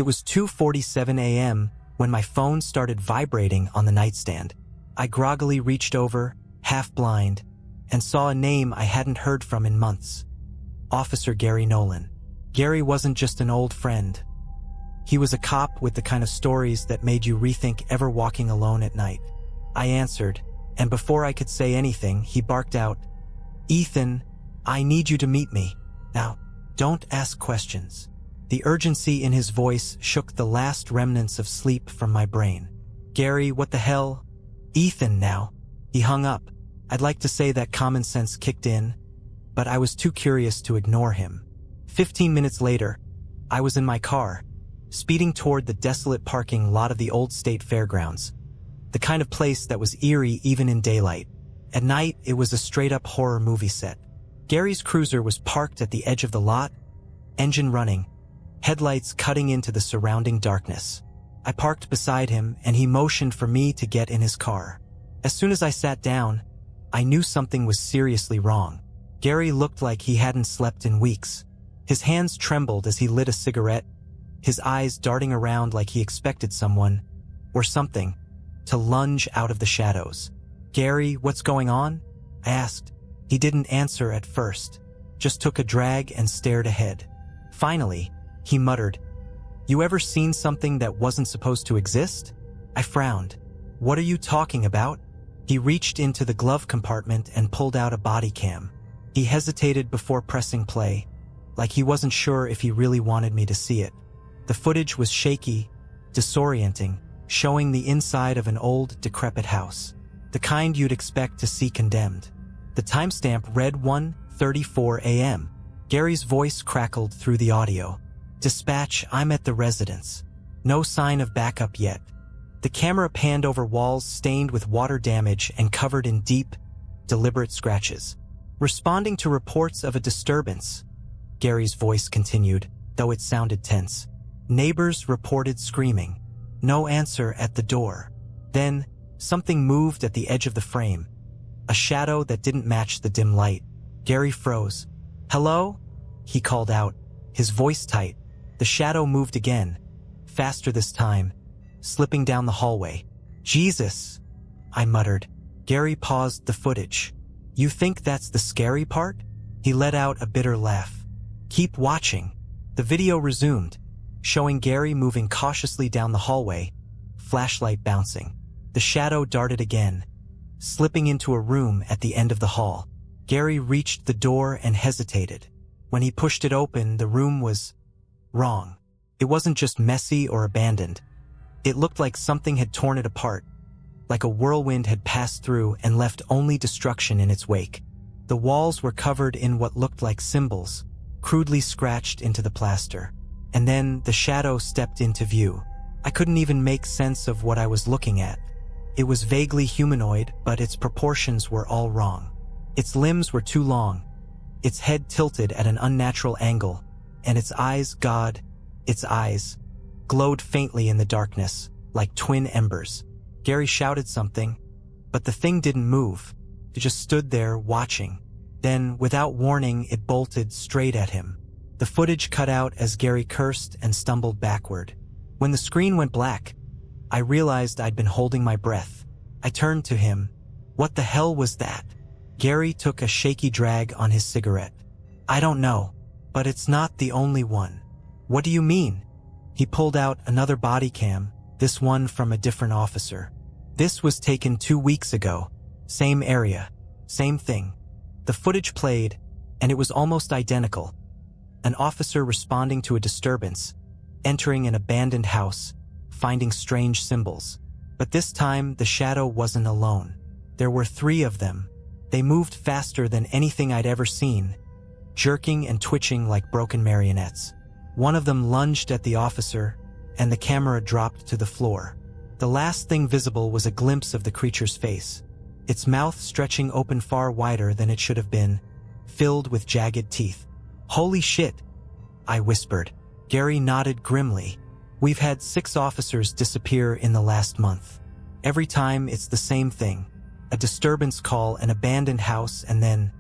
It was 2:47 a.m. when my phone started vibrating on the nightstand. I groggily reached over, half blind, and saw a name I hadn't heard from in months. Officer Gary Nolan. Gary wasn't just an old friend. He was a cop with the kind of stories that made you rethink ever walking alone at night. I answered, and before I could say anything, he barked out, "Ethan, I need you to meet me. Now, don't ask questions." The urgency in his voice shook the last remnants of sleep from my brain. "Gary, what the hell?" "Ethan now." He hung up. I'd like to say that common sense kicked in, but I was too curious to ignore him. 15 minutes later, I was in my car, speeding toward the desolate parking lot of the old state fairgrounds. The kind of place that was eerie even in daylight. At night, it was a straight-up horror movie set. Gary's cruiser was parked at the edge of the lot, engine running, headlights cutting into the surrounding darkness. I parked beside him, and he motioned for me to get in his car. As soon as I sat down, I knew something was seriously wrong. Gary looked like he hadn't slept in weeks. His hands trembled as he lit a cigarette, his eyes darting around like he expected someone, or something, to lunge out of the shadows. "Gary, what's going on?" I asked. He didn't answer at first, just took a drag and stared ahead. Finally, he muttered, "You ever seen something that wasn't supposed to exist?" I frowned. "What are you talking about?" He reached into the glove compartment and pulled out a body cam. He hesitated before pressing play, like he wasn't sure if he really wanted me to see it. The footage was shaky, disorienting, showing the inside of an old, decrepit house. The kind you'd expect to see condemned. The timestamp read 1:34 a.m. Gary's voice crackled through the audio. "Dispatch, I'm at the residence. No sign of backup yet." The camera panned over walls stained with water damage and covered in deep, deliberate scratches. "Responding to reports of a disturbance," Gary's voice continued, though it sounded tense. "Neighbors reported screaming. No answer at the door." Then, something moved at the edge of the frame. A shadow that didn't match the dim light. Gary froze. "Hello?" he called out, his voice tight. The shadow moved again, faster this time, slipping down the hallway. "Jesus," I muttered. Gary paused the footage. "You think that's the scary part?" He let out a bitter laugh. "Keep watching." The video resumed, showing Gary moving cautiously down the hallway, flashlight bouncing. The shadow darted again, slipping into a room at the end of the hall. Gary reached the door and hesitated. When he pushed it open, the room was wrong. It wasn't just messy or abandoned. It looked like something had torn it apart, like a whirlwind had passed through and left only destruction in its wake. The walls were covered in what looked like symbols, crudely scratched into the plaster. And then the shadow stepped into view. I couldn't even make sense of what I was looking at. It was vaguely humanoid, but its proportions were all wrong. Its limbs were too long, its head tilted at an unnatural angle, and its eyes, its eyes, glowed faintly in the darkness, like twin embers. Gary shouted something, but the thing didn't move. It just stood there, watching. Then, without warning, it bolted straight at him. The footage cut out as Gary cursed and stumbled backward. When the screen went black, I realized I'd been holding my breath. I turned to him. "What the hell was that?" Gary took a shaky drag on his cigarette. "I don't know, but it's not the only one." "What do you mean?" He pulled out another body cam, this one from a different officer. "This was taken 2 weeks ago. Same area, same thing." The footage played, and it was almost identical. An officer responding to a disturbance, entering an abandoned house, finding strange symbols. But this time, the shadow wasn't alone. There were 3 of them. They moved faster than anything I'd ever seen, jerking and twitching like broken marionettes. One of them lunged at the officer, and the camera dropped to the floor. The last thing visible was a glimpse of the creature's face, its mouth stretching open far wider than it should have been, filled with jagged teeth. "Holy shit," I whispered. Gary nodded grimly. "We've had 6 officers disappear in the last month. Every time it's the same thing. A disturbance call, an abandoned house, and then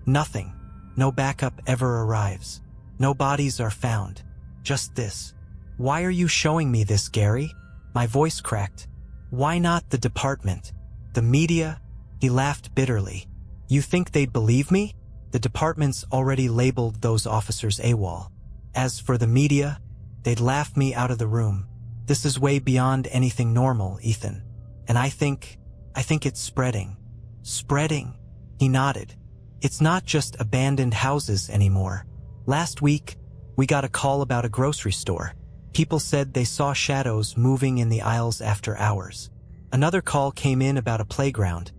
nothing. No backup ever arrives. No bodies are found. Just this." "Why are you showing me this, Gary?" My voice cracked. "Why not the department? The media?" He laughed bitterly. "You think they'd believe me? The department's already labeled those officers AWOL. As for the media, they'd laugh me out of the room. This is way beyond anything normal, Ethan. And I think it's spreading." "Spreading?" He nodded. "It's not just abandoned houses anymore. Last week, we got a call about a grocery store. People said they saw shadows moving in the aisles after hours. Another call came in about a playground.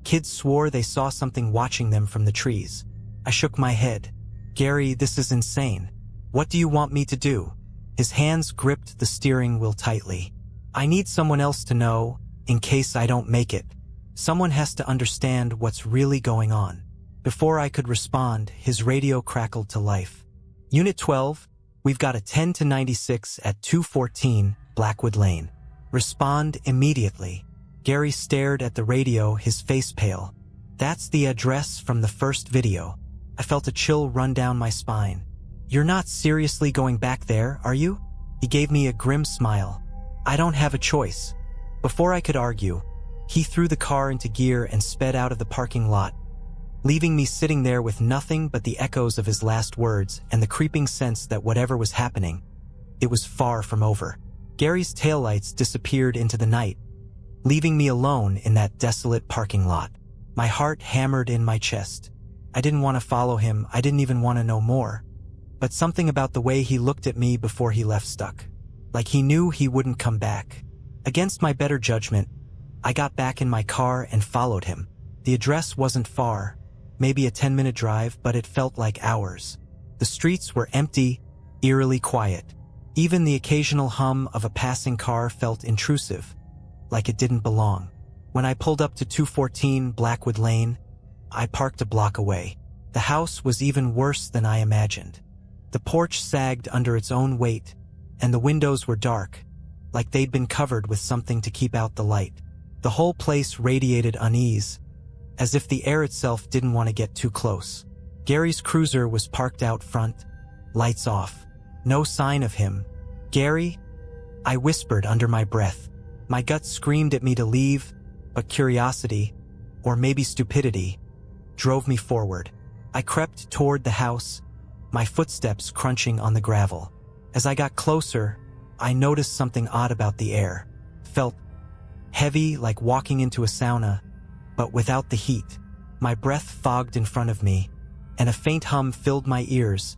Kids swore they saw something watching them from the trees." I shook my head. "Gary, this is insane. What do you want me to do?" His hands gripped the steering wheel tightly. "I need someone else to know, in case I don't make it. Someone has to understand what's really going on." Before I could respond, his radio crackled to life. "Unit 12, we've got a 10 to 96 at 214 Blackwood Lane. Respond immediately." Gary stared at the radio, his face pale. "That's the address from the first video." I felt a chill run down my spine. "You're not seriously going back there, are you?" He gave me a grim smile. "I don't have a choice." Before I could argue, he threw the car into gear and sped out of the parking lot, leaving me sitting there with nothing but the echoes of his last words and the creeping sense that whatever was happening, it was far from over. Gary's taillights disappeared into the night, leaving me alone in that desolate parking lot. My heart hammered in my chest. I didn't want to follow him, I didn't even want to know more. But something about the way he looked at me before he left stuck. Like he knew he wouldn't come back. Against my better judgment, I got back in my car and followed him. The address wasn't far, maybe a 10-minute drive, but it felt like hours. The streets were empty, eerily quiet. Even the occasional hum of a passing car felt intrusive, like it didn't belong. When I pulled up to 214 Blackwood Lane, I parked a block away. The house was even worse than I imagined. The porch sagged under its own weight, and the windows were dark, like they'd been covered with something to keep out the light. The whole place radiated unease, as if the air itself didn't want to get too close. Gary's cruiser was parked out front, lights off. No sign of him. "Gary?" I whispered under my breath. My gut screamed at me to leave, but curiosity, or maybe stupidity, drove me forward. I crept toward the house, my footsteps crunching on the gravel. As I got closer, I noticed something odd about the air. Felt heavy, like walking into a sauna, but without the heat. My breath fogged in front of me, and a faint hum filled my ears,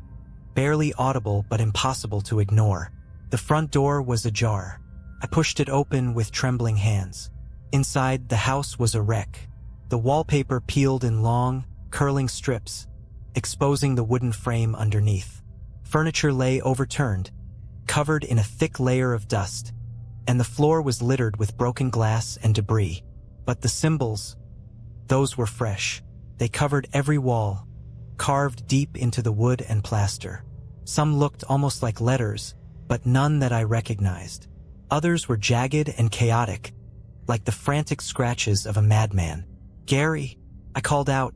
barely audible but impossible to ignore. The front door was ajar. I pushed it open with trembling hands. Inside, the house was a wreck. The wallpaper peeled in long, curling strips, exposing the wooden frame underneath. Furniture lay overturned, covered in a thick layer of dust, and the floor was littered with broken glass and debris. But the symbols, those were fresh. They covered every wall, carved deep into the wood and plaster. Some looked almost like letters, but none that I recognized. Others were jagged and chaotic, like the frantic scratches of a madman. "Gary," I called out,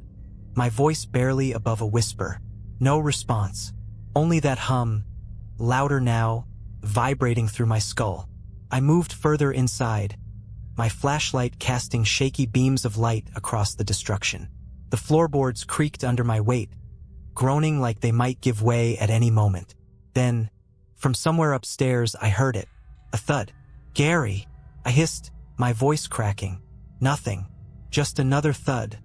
my voice barely above a whisper. No response, only that hum, louder now, vibrating through my skull. I moved further inside, my flashlight casting shaky beams of light across the destruction. The floorboards creaked under my weight, groaning like they might give way at any moment. Then, from somewhere upstairs, I heard it. A thud. "Gary," I hissed, my voice cracking. Nothing. Just another thud,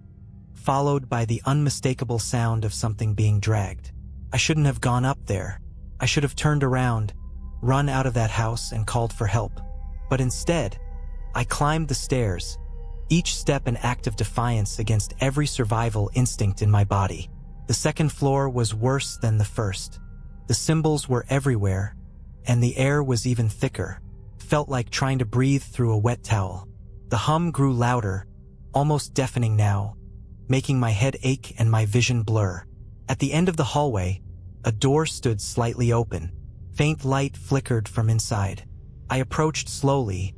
followed by the unmistakable sound of something being dragged. I shouldn't have gone up there. I should have turned around, run out of that house and called for help. But instead, I climbed the stairs, each step an act of defiance against every survival instinct in my body. The second floor was worse than the first. The symbols were everywhere, and the air was even thicker. Felt like trying to breathe through a wet towel. The hum grew louder, almost deafening now, making my head ache and my vision blur. At the end of the hallway, a door stood slightly open. Faint light flickered from inside. I approached slowly,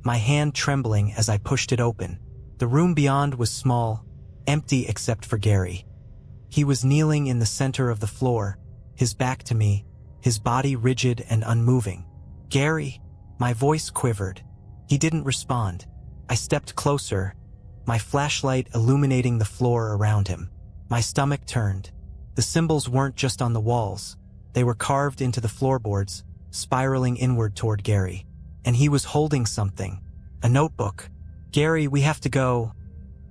my hand trembling as I pushed it open. The room beyond was small, empty except for Gary. He was kneeling in the center of the floor, his back to me, his body rigid and unmoving. Gary? My voice quivered. He didn't respond. I stepped closer, my flashlight illuminating the floor around him. My stomach turned. The symbols weren't just on the walls. They were carved into the floorboards, spiraling inward toward Gary. And he was holding something. A notebook. "Gary, we have to go,"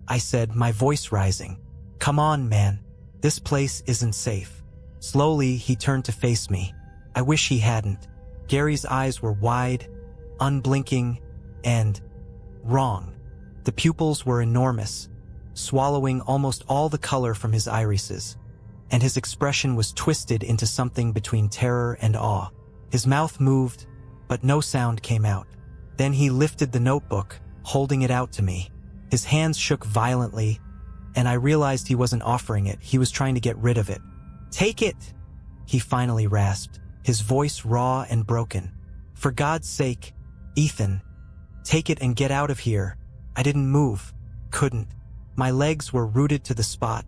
I said, my voice rising. "Come on, man. This place isn't safe." Slowly, he turned to face me. I wish he hadn't. Gary's eyes were wide, unblinking, and wrong. The pupils were enormous, swallowing almost all the color from his irises, and his expression was twisted into something between terror and awe. His mouth moved, but no sound came out. Then he lifted the notebook, holding it out to me. His hands shook violently, and I realized he wasn't offering it, he was trying to get rid of it. "Take it!" he finally rasped, his voice raw and broken. "For God's sake, Ethan, take it and get out of here." I didn't move, couldn't. My legs were rooted to the spot,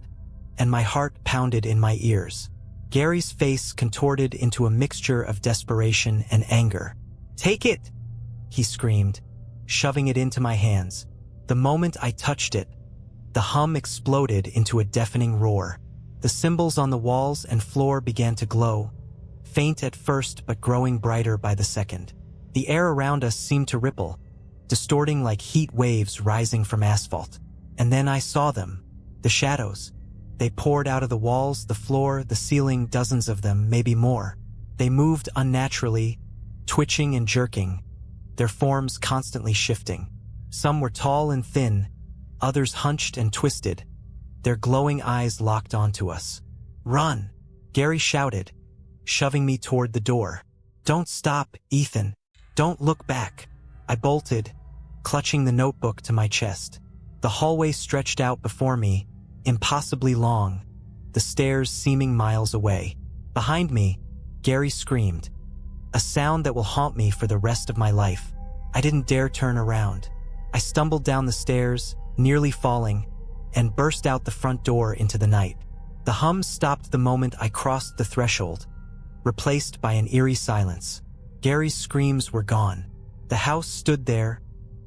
and my heart pounded in my ears. Gary's face contorted into a mixture of desperation and anger. "Take it!" he screamed, shoving it into my hands. The moment I touched it, the hum exploded into a deafening roar. The symbols on the walls and floor began to glow, faint at first but growing brighter by the second. The air around us seemed to ripple, distorting like heat waves rising from asphalt. And then I saw them, the shadows. They poured out of the walls, the floor, the ceiling, dozens of them, maybe more. They moved unnaturally, twitching and jerking, their forms constantly shifting. Some were tall and thin, others hunched and twisted, their glowing eyes locked onto us. "Run!" Gary shouted, shoving me toward the door. "Don't stop, Ethan. Don't look back." I bolted, clutching the notebook to my chest. The hallway stretched out before me, impossibly long, the stairs seeming miles away. Behind me, Gary screamed, a sound that will haunt me for the rest of my life. I didn't dare turn around. I stumbled down the stairs, nearly falling, and burst out the front door into the night. The hum stopped the moment I crossed the threshold, replaced by an eerie silence. Gary's screams were gone. The house stood there,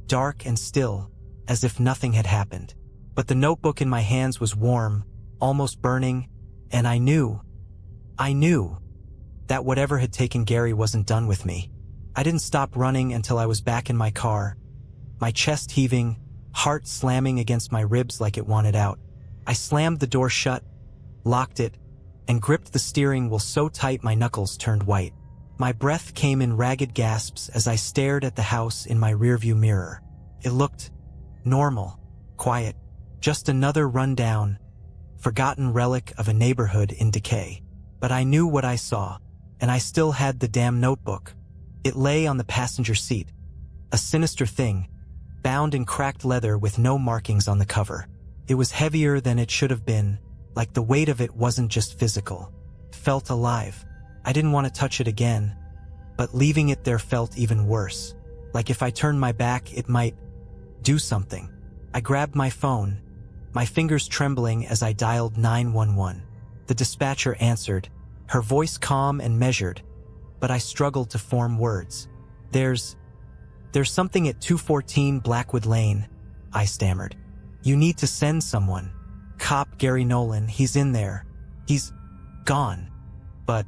dark and still, as if nothing had happened. But the notebook in my hands was warm, almost burning, and I knew that whatever had taken Gary wasn't done with me. I didn't stop running until I was back in my car, my chest heaving, heart slamming against my ribs like it wanted out. I slammed the door shut, locked it, and gripped the steering wheel so tight my knuckles turned white. My breath came in ragged gasps as I stared at the house in my rearview mirror. It looked normal, quiet, just another rundown, forgotten relic of a neighborhood in decay. But I knew what I saw, and I still had the damn notebook. It lay on the passenger seat, a sinister thing, bound in cracked leather with no markings on the cover. It was heavier than it should have been, like the weight of it wasn't just physical. It felt alive. I didn't want to touch it again, but leaving it there felt even worse. Like if I turned my back, it might do something. I grabbed my phone, my fingers trembling as I dialed 911. The dispatcher answered, her voice calm and measured, but I struggled to form words. There's something at 214 Blackwood Lane," I stammered. "You need to send someone. Cop Gary Nolan, he's in there. He's gone." But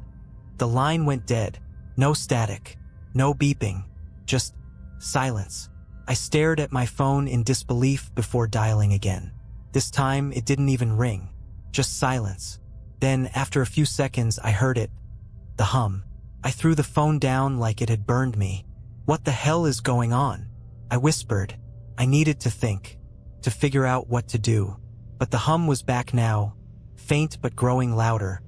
the line went dead. No static, no beeping, just silence. I stared at my phone in disbelief before dialing again. This time, it didn't even ring, just silence. Then, after a few seconds, I heard it, the hum. I threw the phone down like it had burned me. "What the hell is going on?" I whispered. I needed to think, to figure out what to do. But the hum was back now, faint but growing louder,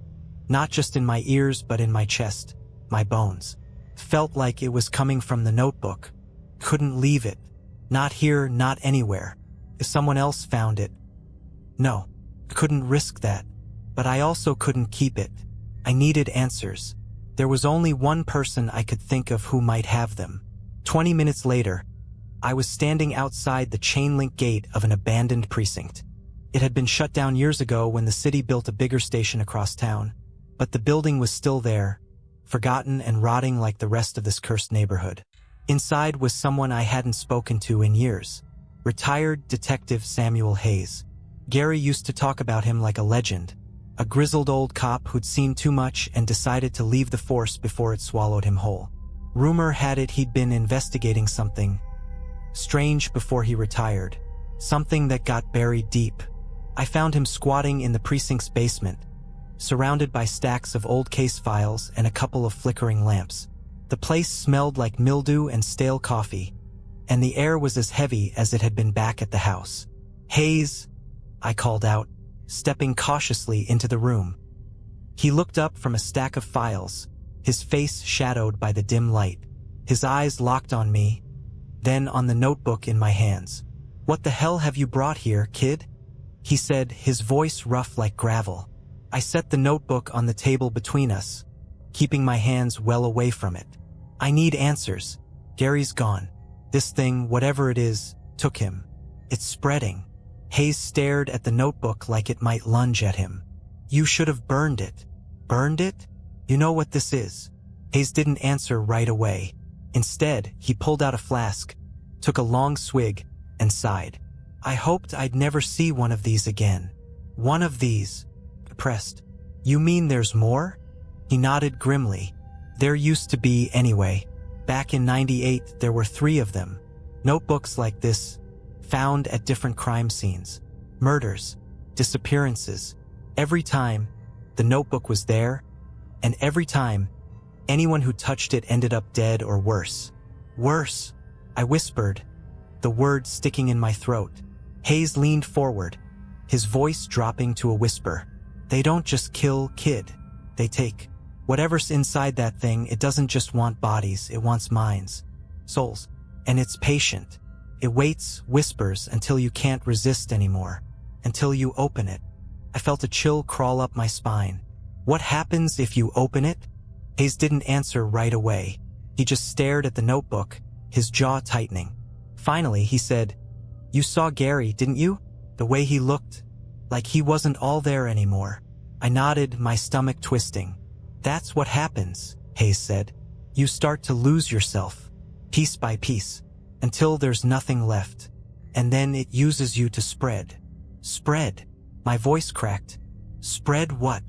not just in my ears but in my chest, my bones. Felt like it was coming from the notebook. Couldn't leave it. Not here, not anywhere. If someone else found it. No, couldn't risk that. But I also couldn't keep it. I needed answers. There was only one person I could think of who might have them. 20 minutes later, I was standing outside the chain-link gate of an abandoned precinct. It had been shut down years ago when the city built a bigger station across town, but the building was still there, forgotten and rotting like the rest of this cursed neighborhood. Inside was someone I hadn't spoken to in years. Retired Detective Samuel Hayes. Gary used to talk about him like a legend, a grizzled old cop who'd seen too much and decided to leave the force before it swallowed him whole. Rumor had it he'd been investigating something strange before he retired, something that got buried deep. I found him squatting in the precinct's basement, surrounded by stacks of old case files and a couple of flickering lamps. The place smelled like mildew and stale coffee, and the air was as heavy as it had been back at the house. "Hayes," I called out, stepping cautiously into the room. He looked up from a stack of files, his face shadowed by the dim light. His eyes locked on me, then on the notebook in my hands. "What the hell have you brought here, kid?" he said, his voice rough like gravel. I set the notebook on the table between us, keeping my hands well away from it. "I need answers. Gary's gone. This thing, whatever it is, took him. It's spreading." Hayes stared at the notebook like it might lunge at him. "You should have burned it." "Burned it? You know what this is?" Hayes didn't answer right away. Instead, he pulled out a flask, took a long swig, and sighed. "I hoped I'd never see one of these again." "One of these?" Pressed. "You mean there's more?" He nodded grimly. "There used to be anyway. Back in '98, there were 3 of them. Notebooks like this, found at different crime scenes. Murders, disappearances. Every time, the notebook was there, and every time, anyone who touched it ended up dead or worse." "Worse," I whispered, the word sticking in my throat. Hayes leaned forward, his voice dropping to a whisper. "They don't just kill, kid. They take whatever's inside that thing. It doesn't just want bodies, it wants minds, souls. And it's patient. It waits, whispers, until you can't resist anymore. Until you open it." I felt a chill crawl up my spine. "What happens if you open it?" Hayes didn't answer right away. He just stared at the notebook, his jaw tightening. Finally, he said, "You saw Gary, didn't you? The way he looked, like he wasn't all there anymore." I nodded, my stomach twisting. "That's what happens," Hayes said. "You start to lose yourself, piece by piece, until there's nothing left. And then it uses you to spread." "Spread?" My voice cracked. "Spread what?"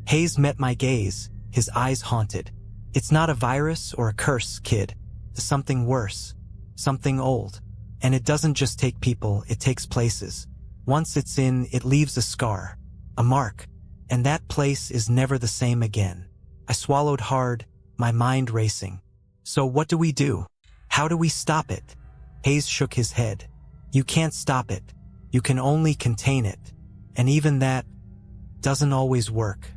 Hayes met my gaze, his eyes haunted. "It's not a virus or a curse, kid. It's something worse. Something old. And it doesn't just take people, it takes places. Once it's in, it leaves a scar, a mark, and that place is never the same again." I swallowed hard, my mind racing. "So what do we do? How do we stop it?" Hayes shook his head. "You can't stop it. You can only contain it. And even that doesn't always work."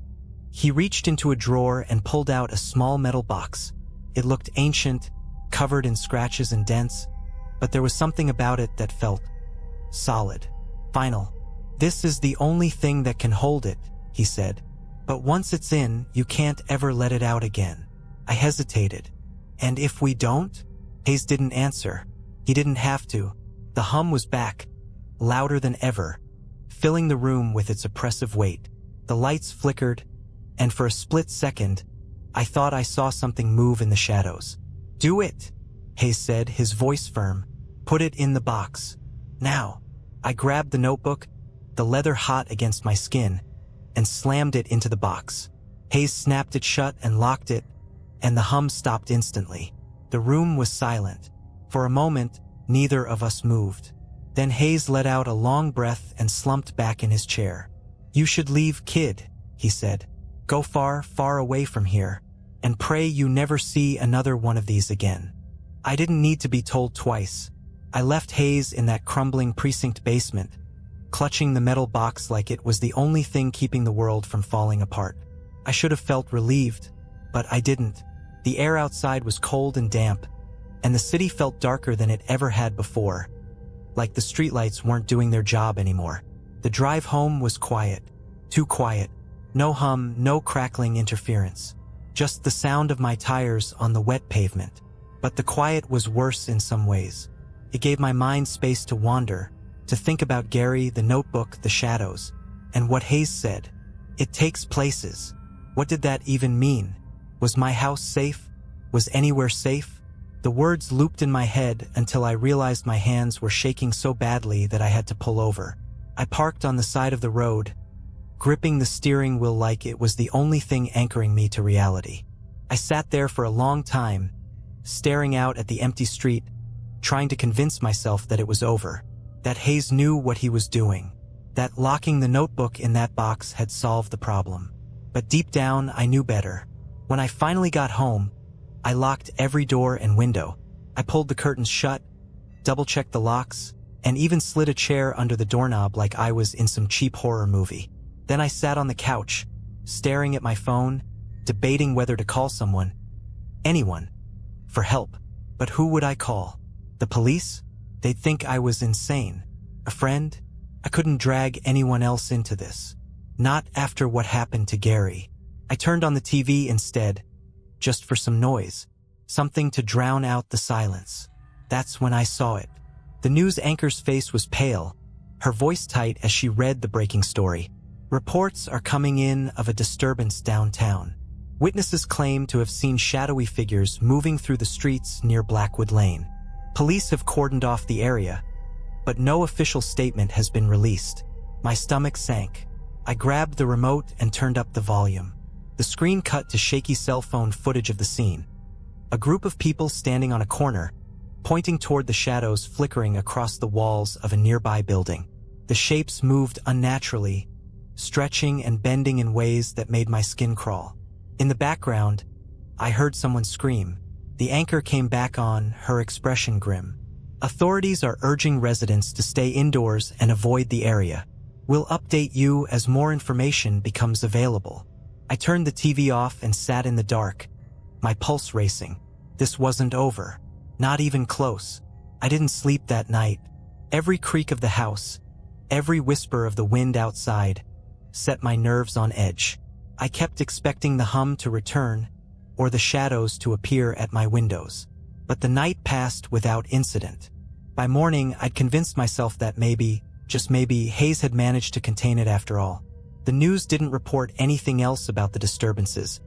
He reached into a drawer and pulled out a small metal box. It looked ancient, covered in scratches and dents, but there was something about it that felt solid, final. "This is the only thing that can hold it," he said. "But once it's in, you can't ever let it out again." I hesitated. "And if we don't?" Hayes didn't answer. He didn't have to. The hum was back, louder than ever, filling the room with its oppressive weight. The lights flickered, and for a split second, I thought I saw something move in the shadows. "Do it," Hayes said, his voice firm. "Put it in the box. Now." I grabbed the notebook, the leather hot against my skin, and slammed it into the box. Hayes snapped it shut and locked it, and the hum stopped instantly. The room was silent. For a moment, neither of us moved. Then Hayes let out a long breath and slumped back in his chair. "You should leave, kid," he said. "Go far, far away from here, and pray you never see another one of these again." I didn't need to be told twice. I left Hayes in that crumbling precinct basement, clutching the metal box like it was the only thing keeping the world from falling apart. I should have felt relieved, but I didn't. The air outside was cold and damp, and the city felt darker than it ever had before, like the streetlights weren't doing their job anymore. The drive home was quiet, too quiet. No hum, no crackling interference. Just the sound of my tires on the wet pavement. But the quiet was worse in some ways. It gave my mind space to wander, to think about Gary, the notebook, the shadows, and what Hayes said. It takes places. What did that even mean? Was my house safe? Was anywhere safe? The words looped in my head until I realized my hands were shaking so badly that I had to pull over. I parked on the side of the road, gripping the steering wheel like it was the only thing anchoring me to reality. I sat there for a long time, staring out at the empty street, trying to convince myself that it was over, that Hayes knew what he was doing, that locking the notebook in that box had solved the problem. But deep down, I knew better. When I finally got home, I locked every door and window. I pulled the curtains shut, double-checked the locks, and even slid a chair under the doorknob like I was in some cheap horror movie. Then I sat on the couch, staring at my phone, debating whether to call someone, anyone, for help. But who would I call? The police? They'd think I was insane. A friend? I couldn't drag anyone else into this. Not after what happened to Gary. I turned on the TV instead, just for some noise, something to drown out the silence. That's when I saw it. The news anchor's face was pale, her voice tight as she read the breaking story. Reports are coming in of a disturbance downtown. Witnesses claim to have seen shadowy figures moving through the streets near Blackwood Lane. Police have cordoned off the area, but no official statement has been released. My stomach sank. I grabbed the remote and turned up the volume. The screen cut to shaky cell phone footage of the scene. A group of people standing on a corner, pointing toward the shadows flickering across the walls of a nearby building. The shapes moved unnaturally, stretching and bending in ways that made my skin crawl. In the background, I heard someone scream. The anchor came back on, her expression grim. Authorities are urging residents to stay indoors and avoid the area. We'll update you as more information becomes available. I turned the TV off and sat in the dark, my pulse racing. This wasn't over. Not even close. I didn't sleep that night. Every creak of the house, every whisper of the wind outside, set my nerves on edge. I kept expecting the hum to return, or the shadows to appear at my windows. But the night passed without incident. By morning, I'd convinced myself that maybe, just maybe, Hayes had managed to contain it after all. The news didn't report anything else about the disturbances,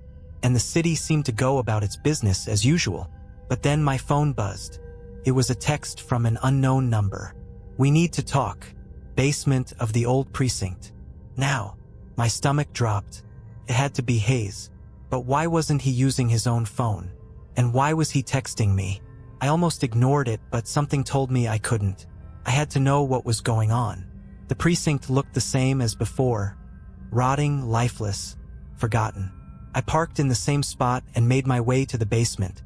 and the city seemed to go about its business as usual. But then my phone buzzed. It was a text from an unknown number. "We need to talk. Basement of the old precinct. Now." My stomach dropped. It had to be Hayes. But why wasn't he using his own phone? And why was he texting me? I almost ignored it, but something told me I couldn't. I had to know what was going on. The precinct looked the same as before. Rotting, lifeless, forgotten. I parked in the same spot and made my way to the basement,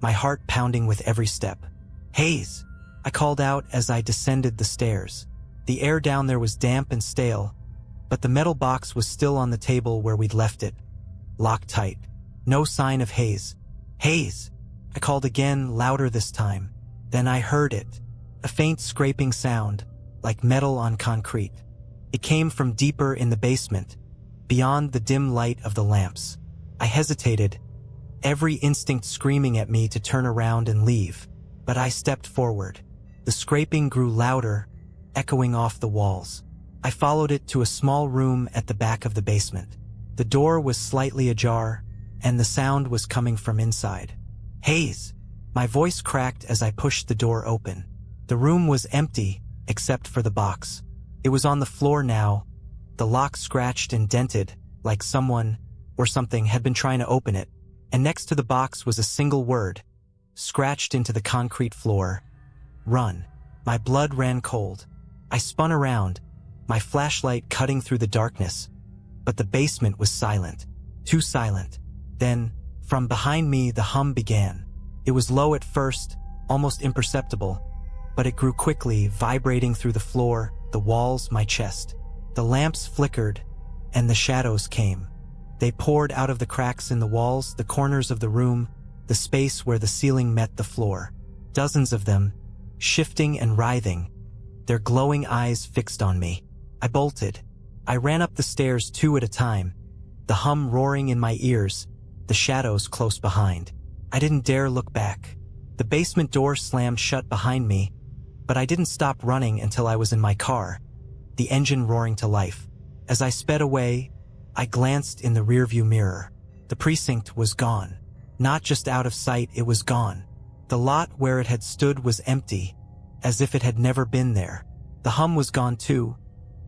my heart pounding with every step. "Hayes!" I called out as I descended the stairs. The air down there was damp and stale, but the metal box was still on the table where we'd left it, locked tight. No sign of Hayes. "Hayes!" I called again, louder this time. Then I heard it, a faint scraping sound, like metal on concrete. It came from deeper in the basement, beyond the dim light of the lamps. I hesitated, every instinct screaming at me to turn around and leave. But I stepped forward. The scraping grew louder, echoing off the walls. I followed it to a small room at the back of the basement. The door was slightly ajar, and the sound was coming from inside. "Hayes!" My voice cracked as I pushed the door open. The room was empty, except for the box. It was on the floor now, the lock scratched and dented, like someone or something had been trying to open it. And next to the box was a single word, scratched into the concrete floor: "Run." My blood ran cold. I spun around, my flashlight cutting through the darkness. But the basement was silent, too silent. Then, from behind me, the hum began. It was low at first, almost imperceptible, but it grew quickly, vibrating through the floor, the walls, my chest. The lamps flickered, and the shadows came. They poured out of the cracks in the walls, the corners of the room, the space where the ceiling met the floor. Dozens of them, shifting and writhing, their glowing eyes fixed on me. I bolted. I ran up the stairs 2 at a time, the hum roaring in my ears, the shadows close behind. I didn't dare look back. The basement door slammed shut behind me, but I didn't stop running until I was in my car, the engine roaring to life. As I sped away, I glanced in the rearview mirror. The precinct was gone. Not just out of sight, it was gone. The lot where it had stood was empty, as if it had never been there. The hum was gone too,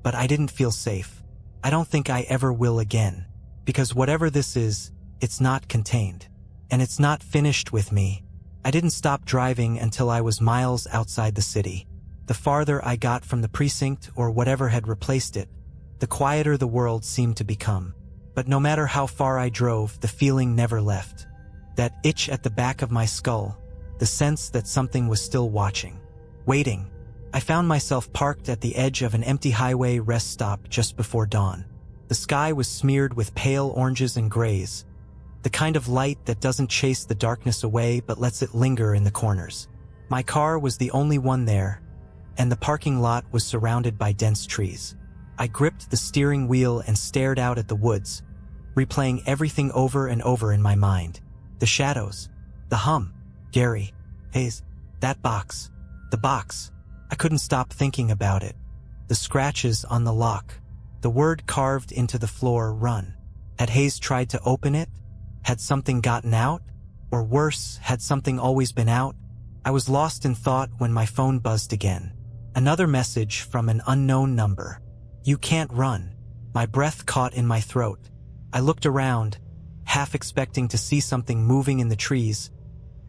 but I didn't feel safe. I don't think I ever will again, because whatever this is, it's not contained. And it's not finished with me. I didn't stop driving until I was miles outside the city. The farther I got from the precinct or whatever had replaced it, the quieter the world seemed to become. But no matter how far I drove, the feeling never left. That itch at the back of my skull, the sense that something was still watching, waiting. I found myself parked at the edge of an empty highway rest stop just before dawn. The sky was smeared with pale oranges and grays, the kind of light that doesn't chase the darkness away but lets it linger in the corners. My car was the only one there, and the parking lot was surrounded by dense trees. I gripped the steering wheel and stared out at the woods, replaying everything over and over in my mind. The shadows, the hum, Gary, Hayes, that box, the box. I couldn't stop thinking about it. The scratches on the lock, the word carved into the floor, run. Had Hayes tried to open it? Had something gotten out? Or worse, had something always been out? I was lost in thought when my phone buzzed again. Another message from an unknown number. You can't run. My breath caught in my throat. I looked around, half expecting to see something moving in the trees,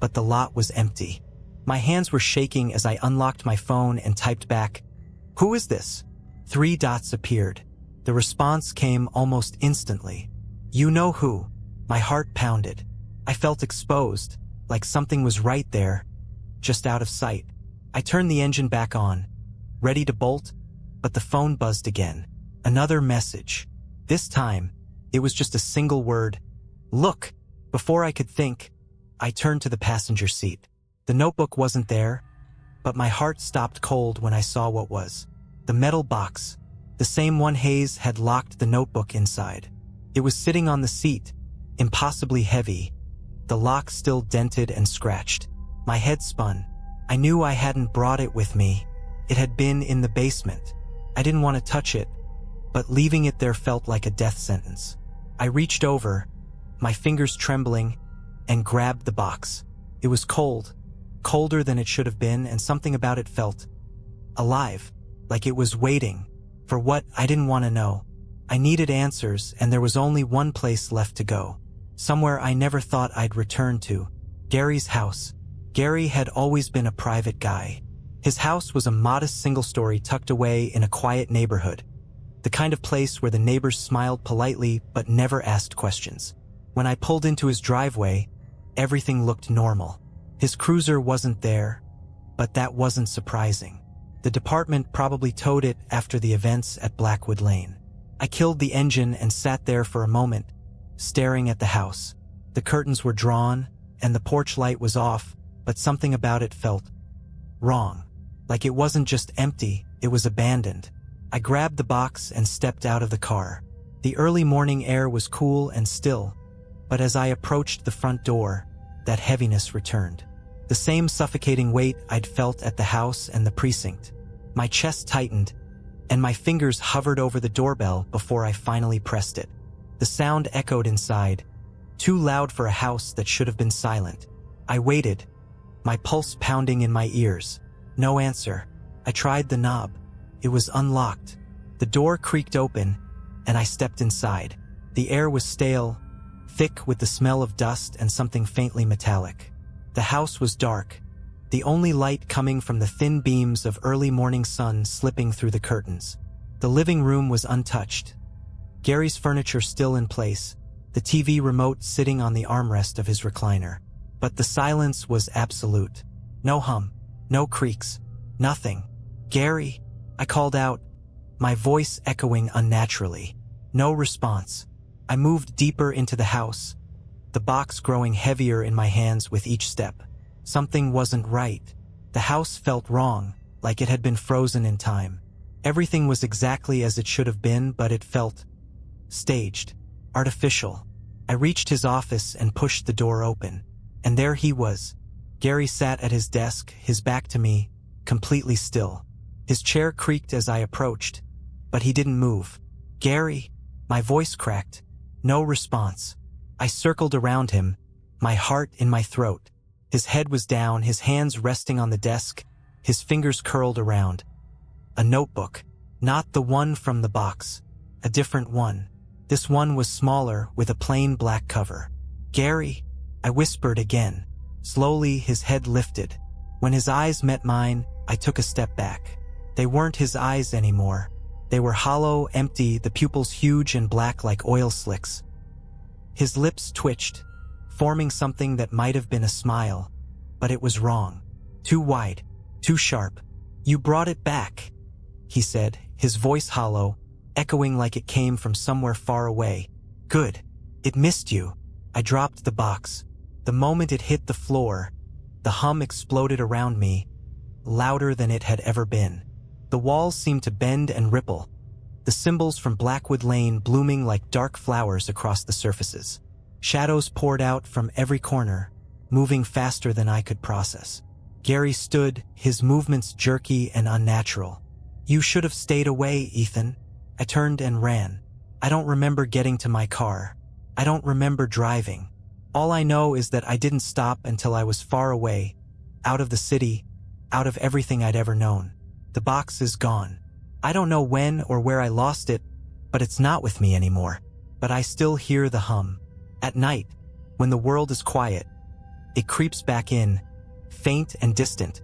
but the lot was empty. My hands were shaking as I unlocked my phone and typed back, "Who is this?" 3 dots appeared. The response came almost instantly. "You know who." My heart pounded. I felt exposed, like something was right there, just out of sight. I turned the engine back on, ready to bolt, but the phone buzzed again. Another message. This time, it was just a single word. "Look." Before I could think, I turned to the passenger seat. The notebook wasn't there, but my heart stopped cold when I saw what was. The metal box, the same one Hayes had locked the notebook inside. It was sitting on the seat, impossibly heavy, the lock still dented and scratched. My head spun. I knew I hadn't brought it with me. It had been in the basement. I didn't want to touch it, but leaving it there felt like a death sentence. I reached over, my fingers trembling, and grabbed the box. It was cold, colder than it should have been, and something about it felt alive, like it was waiting for what I didn't want to know. I needed answers, and there was only one place left to go. Somewhere I never thought I'd return to. Gary's house. Gary had always been a private guy. His house was a modest single-story tucked away in a quiet neighborhood, the kind of place where the neighbors smiled politely but never asked questions. When I pulled into his driveway, everything looked normal. His cruiser wasn't there, but that wasn't surprising. The department probably towed it after the events at Blackwood Lane. I killed the engine and sat there for a moment, staring at the house. The curtains were drawn, and the porch light was off, but something about it felt wrong. Like it wasn't just empty, it was abandoned. I grabbed the box and stepped out of the car. The early morning air was cool and still, but as I approached the front door, that heaviness returned. The same suffocating weight I'd felt at the house and the precinct. My chest tightened, and my fingers hovered over the doorbell before I finally pressed it. The sound echoed inside, too loud for a house that should have been silent. I waited, my pulse pounding in my ears. No answer. I tried the knob. It was unlocked. The door creaked open, and I stepped inside. The air was stale, thick with the smell of dust and something faintly metallic. The house was dark, the only light coming from the thin beams of early morning sun slipping through the curtains. The living room was untouched. Gary's furniture still in place, the TV remote sitting on the armrest of his recliner. But the silence was absolute. No hum, no creaks, nothing. "Gary," I called out, my voice echoing unnaturally. No response. I moved deeper into the house, the box growing heavier in my hands with each step. Something wasn't right. The house felt wrong, like it had been frozen in time. Everything was exactly as it should have been, but it felt staged, artificial. I reached his office and pushed the door open, and there he was. Gary sat at his desk, his back to me, completely still. His chair creaked as I approached, but he didn't move. "Gary," my voice cracked. No response. I circled around him, my heart in my throat. His head was down, his hands resting on the desk, his fingers curled around. A notebook. Not the one from the box. A different one. This one was smaller, with a plain black cover. "Gary," I whispered again. Slowly, his head lifted. When his eyes met mine, I took a step back. They weren't his eyes anymore. They were hollow, empty, the pupils huge and black like oil slicks. His lips twitched, forming something that might have been a smile. But it was wrong. Too wide. Too sharp. "You brought it back," he said, his voice hollow, echoing like it came from somewhere far away. "Good. It missed you." I dropped the box. The moment it hit the floor, the hum exploded around me, louder than it had ever been. The walls seemed to bend and ripple, the symbols from Blackwood Lane blooming like dark flowers across the surfaces. Shadows poured out from every corner, moving faster than I could process. Gary stood, his movements jerky and unnatural. "You should have stayed away, Ethan." I turned and ran. I don't remember getting to my car. I don't remember driving. All I know is that I didn't stop until I was far away, out of the city, out of everything I'd ever known. The box is gone. I don't know when or where I lost it, but it's not with me anymore. But I still hear the hum. At night, when the world is quiet, it creeps back in, faint and distant,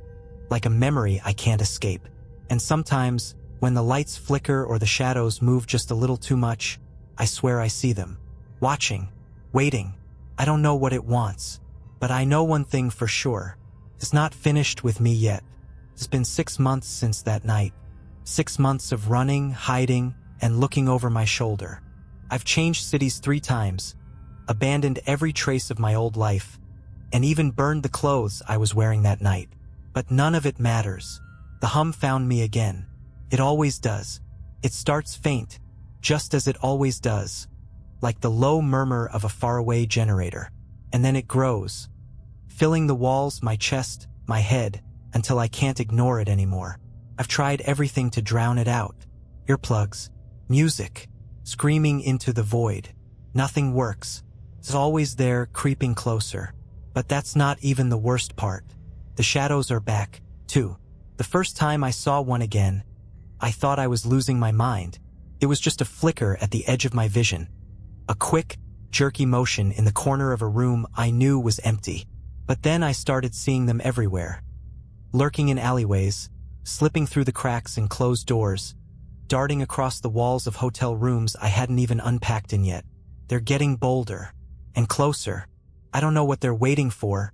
like a memory I can't escape. And sometimes, when the lights flicker or the shadows move just a little too much, I swear I see them. Watching, waiting. I don't know what it wants, but I know one thing for sure. It's not finished with me yet. It's been 6 months since that night. 6 months of running, hiding, and looking over my shoulder. I've changed cities 3 times, abandoned every trace of my old life, and even burned the clothes I was wearing that night. But none of it matters. The hum found me again. It always does. It starts faint, just as it always does, like the low murmur of a faraway generator. And then it grows, filling the walls, my chest, my head, until I can't ignore it anymore. I've tried everything to drown it out. Earplugs, music, screaming into the void. Nothing works. It's always there, creeping closer. But that's not even the worst part. The shadows are back, too. The first time I saw one again, I thought I was losing my mind. It was just a flicker at the edge of my vision. A quick, jerky motion in the corner of a room I knew was empty. But then I started seeing them everywhere. Lurking in alleyways, slipping through the cracks in closed doors, darting across the walls of hotel rooms I hadn't even unpacked in yet. They're getting bolder and closer. I don't know what they're waiting for,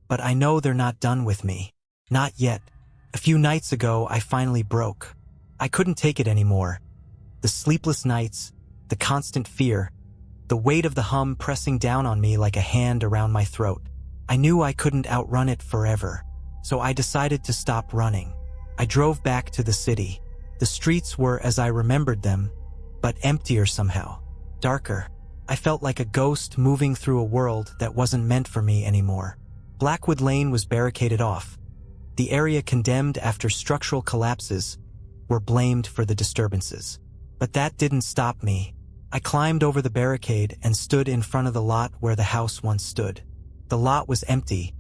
but I know they're not done with me. Not yet. A few nights ago, I finally broke. I couldn't take it anymore. The sleepless nights, the constant fear, the weight of the hum pressing down on me like a hand around my throat. I knew I couldn't outrun it forever, so I decided to stop running. I drove back to the city. The streets were as I remembered them, but emptier somehow, darker. I felt like a ghost moving through a world that wasn't meant for me anymore. Blackwood Lane was barricaded off. The area condemned after structural collapses were blamed for the disturbances. But that didn't stop me. I climbed over the barricade and stood in front of the lot where the house once stood. The lot was empty,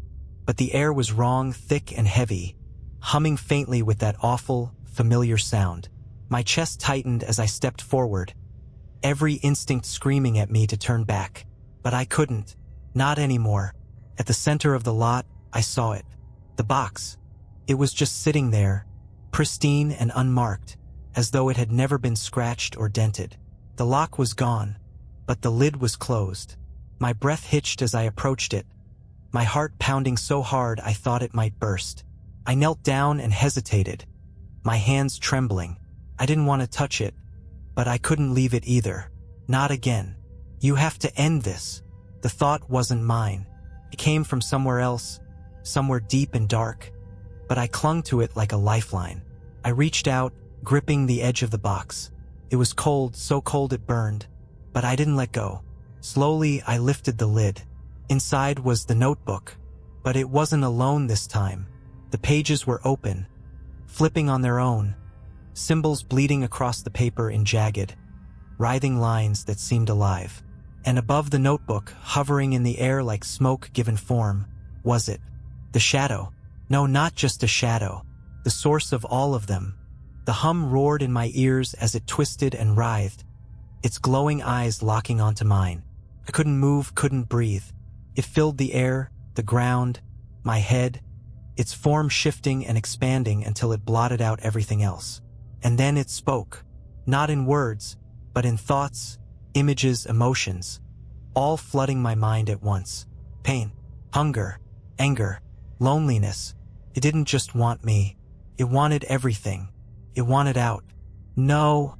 but the air was wrong, thick and heavy, humming faintly with that awful, familiar sound. My chest tightened as I stepped forward, every instinct screaming at me to turn back. But I couldn't. Not anymore. At the center of the lot, I saw it. The box. It was just sitting there, pristine and unmarked, as though it had never been scratched or dented. The lock was gone, but the lid was closed. My breath hitched as I approached it, my heart pounding so hard I thought it might burst. I knelt down and hesitated, my hands trembling. I didn't want to touch it, but I couldn't leave it either. Not again. "You have to end this." The thought wasn't mine. It came from somewhere else, somewhere deep and dark, but I clung to it like a lifeline. I reached out, gripping the edge of the box. It was cold, so cold it burned, but I didn't let go. Slowly, I lifted the lid. Inside was the notebook, but it wasn't alone this time. The pages were open, flipping on their own, symbols bleeding across the paper in jagged, writhing lines that seemed alive. And above the notebook, hovering in the air like smoke given form, was it? The shadow. No, not just a shadow. The source of all of them. The hum roared in my ears as it twisted and writhed, its glowing eyes locking onto mine. I couldn't move, couldn't breathe. It filled the air, the ground, my head, its form shifting and expanding until it blotted out everything else. And then it spoke, not in words, but in thoughts, images, emotions, all flooding my mind at once. Pain, hunger, anger, loneliness. It didn't just want me. It wanted everything. It wanted out. No,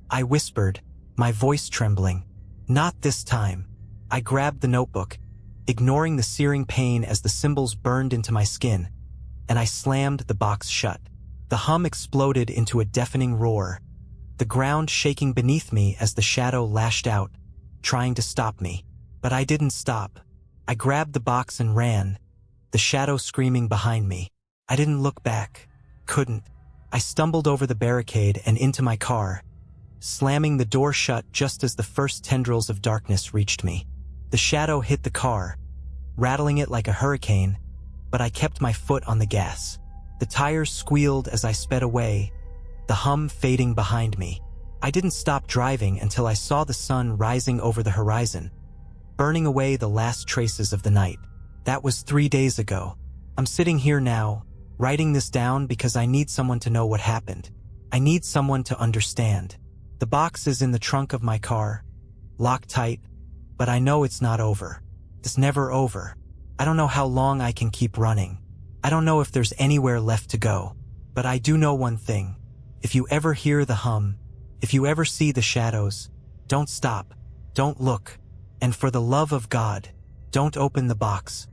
I whispered, my voice trembling. Not this time. I grabbed the notebook, ignoring the searing pain as the symbols burned into my skin, and I slammed the box shut. The hum exploded into a deafening roar, the ground shaking beneath me as the shadow lashed out, trying to stop me. But I didn't stop. I grabbed the box and ran, the shadow screaming behind me. I didn't look back. Couldn't. I stumbled over the barricade and into my car, slamming the door shut just as the first tendrils of darkness reached me. The shadow hit the car, rattling it like a hurricane, but I kept my foot on the gas. The tires squealed as I sped away, the hum fading behind me. I didn't stop driving until I saw the sun rising over the horizon, burning away the last traces of the night. That was 3 days ago. I'm sitting here now, writing this down because I need someone to know what happened. I need someone to understand. The box is in the trunk of my car, locked tight, but I know it's not over. It's never over. I don't know how long I can keep running. I don't know if there's anywhere left to go. But I do know one thing. If you ever hear the hum, if you ever see the shadows, don't stop, don't look, and for the love of God, don't open the box.